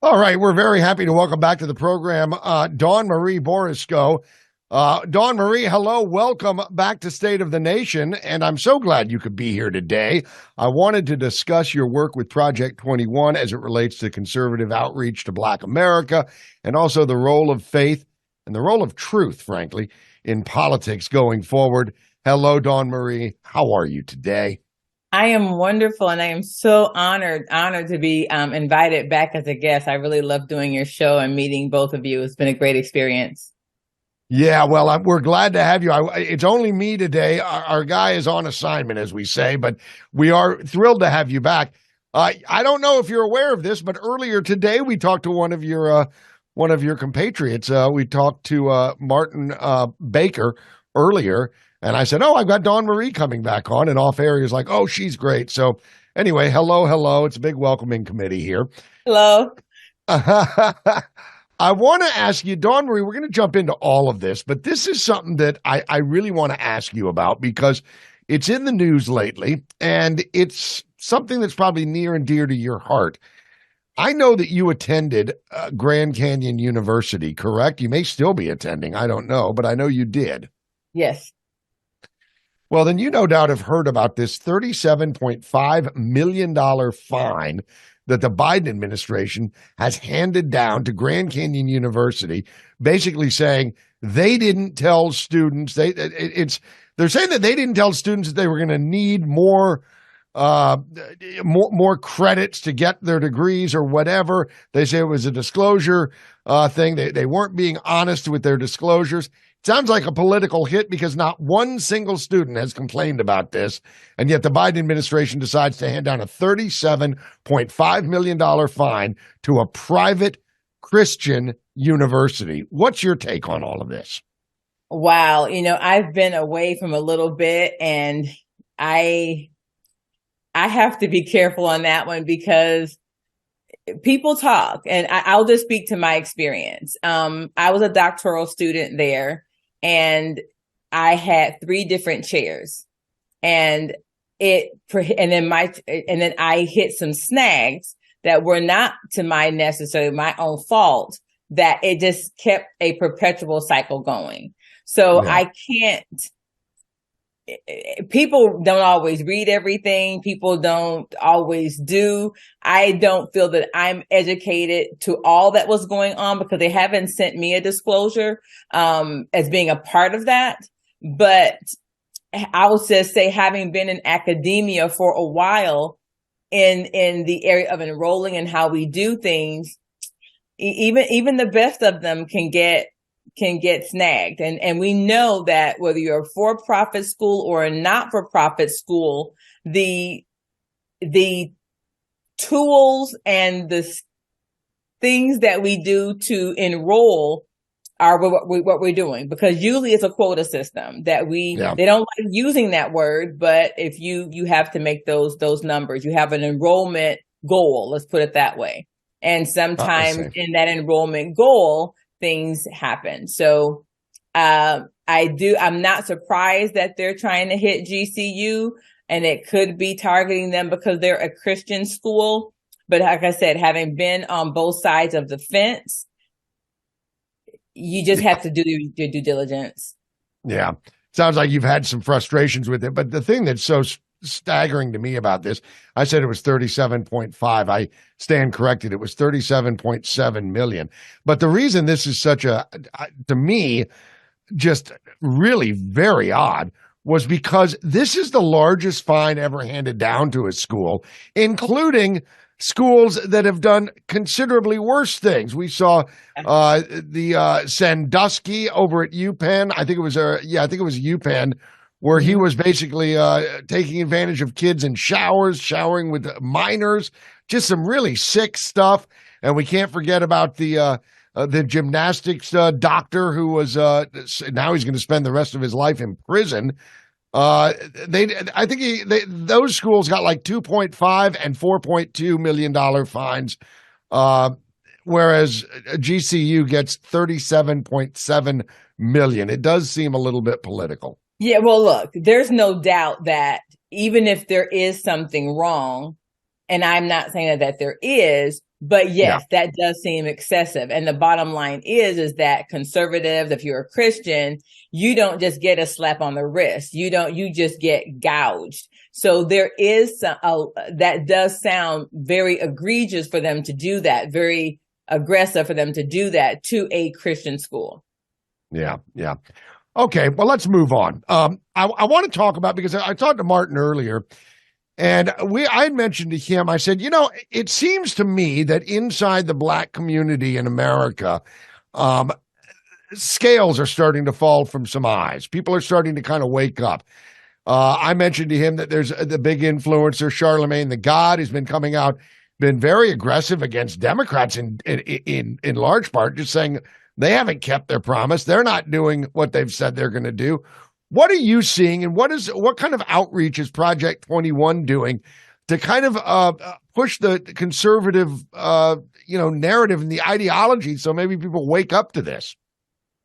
All right, we're very happy to welcome back to the program DawnMarie Boursiquot. DawnMarie, hello, welcome back to State of the Nation, and I'm so glad you could be here today. I wanted to discuss your work with Project 21 as it relates to conservative outreach to Black America, and also the role of faith and the role of truth, frankly, in politics going forward. Hello, DawnMarie. How are you today? I am wonderful, and I am so honored to be invited back as a guest. I really love doing your show and meeting both of you. It's been a great experience. Yeah, well, we're glad to have you. It's only me today. Our guy is on assignment, as we say, but we are thrilled to have you back. I don't know if you're aware of this, but earlier today we talked to one of your compatriots. We talked to Martin Baker earlier, and I said, "Oh, I've got DawnMarie coming back on," and off air he's like, "Oh, she's great." So anyway, hello. It's a big welcoming committee here. Hello. I want to ask you, DawnMarie, we're going to jump into all of this, but this is something that I really want to ask you about because it's in the news lately, and it's something that's probably near and dear to your heart. I know that you attended Grand Canyon University, correct? You may still be attending. I don't know, but I know you did. Yes. Well, then you no doubt have heard about this $37.5 million fine that the Biden administration has handed down to Grand Canyon University, basically saying they didn't tell students they're saying that they didn't tell students that they were going to need more credits to get their degrees or whatever. They say it was a disclosure thing. They weren't being honest with their disclosures. Sounds like a political hit because not one single student has complained about this. And yet the Biden administration decides to hand down a $37.5 million fine to a private Christian university. What's your take on all of this? Wow. I've been away from a little bit, and I have to be careful on that one because people talk, and I'll just speak to my experience. I was a doctoral student there, and I had 3 different chairs, and then I hit some snags that were not to necessarily my own fault, that it just kept a perpetual cycle going. So Yeah. I can't. People don't always read everything. People don't always do. I don't feel that I'm educated to all that was going on because they haven't sent me a disclosure as being a part of that. But I would just say, having been in academia for a while in the area of enrolling and how we do things, even the best of them can get snagged. And we know that whether you're a for-profit school or a not-for-profit school, the tools and the things that we do to enroll are what we're doing, because usually it's a quota system that they don't like using that word, but if you have to make those numbers, you have an enrollment goal, let's put it that way. And sometimes in that enrollment goal, things happen. So I'm not surprised that they're trying to hit GCU, and it could be targeting them because they're a Christian school. But like I said, having been on both sides of the fence, you just have to do your due diligence. Yeah. Sounds like you've had some frustrations with it. But the thing that's so staggering to me about this, I said it was 37.5. I stand corrected. It was 37.7 million. But the reason this is to me, just really very odd, was because this is the largest fine ever handed down to a school, including schools that have done considerably worse things. We saw the Sandusky over at UPenn. I think it was UPenn, where he was basically taking advantage of kids in showering with minors, just some really sick stuff. And we can't forget about the gymnastics doctor who was now he's going to spend the rest of his life in prison. Those schools got like 2.5 and 4.2 million fines, whereas GCU gets 37.7 million. It does seem a little bit political. Yeah, well, look, there's no doubt that even if there is something wrong, and I'm not saying that there is, But yes, that does seem excessive. And the bottom line is that conservatives, if you're a Christian, you don't just get a slap on the wrist. You just get gouged. So there is that does sound very egregious for them to do that, very aggressive for them to do that to a Christian school. Yeah. Okay, well, let's move on. I want to talk about, because I talked to Martin earlier, and I had mentioned to him, I said, it seems to me that inside the Black community in America, scales are starting to fall from some eyes. People are starting to kind of wake up. I mentioned to him that there's the big influencer, Charlemagne the God, who's been coming out, been very aggressive against Democrats in large part, just saying they haven't kept their promise. They're not doing what they've said they're going to do. What are you seeing, and what kind of outreach is Project 21 doing to kind of push the conservative narrative and the ideology so maybe people wake up to this?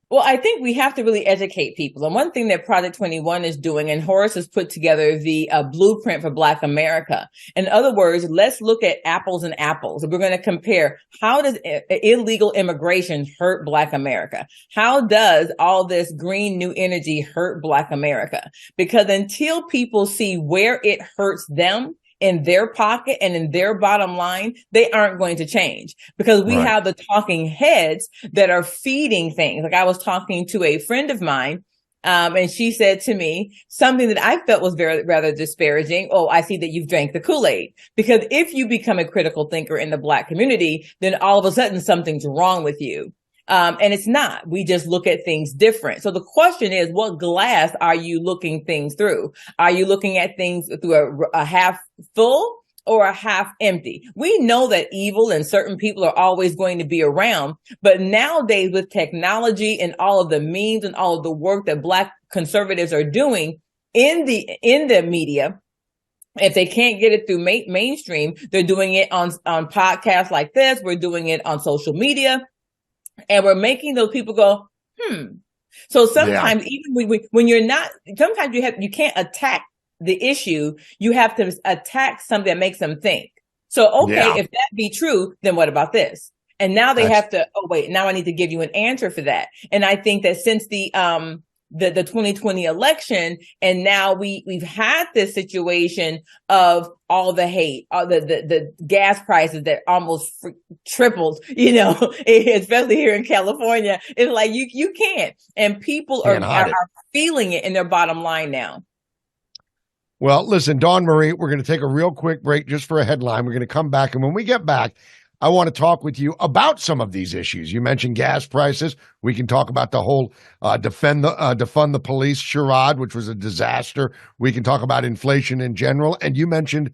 Well, I think we have to really educate people. And one thing that Project 21 is doing, and Horace has put together the blueprint for Black America. In other words, let's look at apples and apples. We're going to compare, how does illegal immigration hurt Black America? How does all this green new energy hurt Black America? Because until people see where it hurts them, in their pocket and in their bottom line, they aren't going to change, because we have the talking heads that are feeding things. Like, I was talking to a friend of mine, and she said to me something that I felt was rather disparaging. Oh, I see that you've drank the Kool-Aid. Because if you become a critical thinker in the Black community, then all of a sudden something's wrong with you. And it's not. We just look at things different. So the question is, what glass are you looking things through? Are you looking at things through a half full or a half empty? We know that evil and certain people are always going to be around, but nowadays with technology and all of the memes and all of the work that Black conservatives are doing in the media, if they can't get it through mainstream, they're doing it on podcasts like this. We're doing it on social media. And we're making those people go, So sometimes even when you're not, sometimes you can't attack the issue. You have to attack something that makes them think. So, if that be true, then what about this? And now they have to, now I need to give you an answer for that. And I think that since the 2020 election, and now we've had this situation of all the hate, all the gas prices that almost tripled, especially here in California. It's like you can't, and people are feeling it in their bottom line now. Well, listen, DawnMarie, we're going to take a real quick break just for a headline. We're going to come back, and when we get back, I want to talk with you about some of these issues. You mentioned gas prices. We can talk about the whole defund the police charade, which was a disaster. We can talk about inflation in general. And you mentioned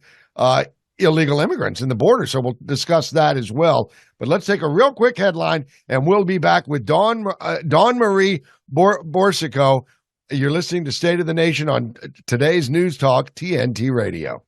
illegal immigrants in the border. So we'll discuss that as well. But let's take a real quick headline, and we'll be back with DawnMarie Boursiquot. You're listening to State of the Nation on today's News Talk, TNT Radio.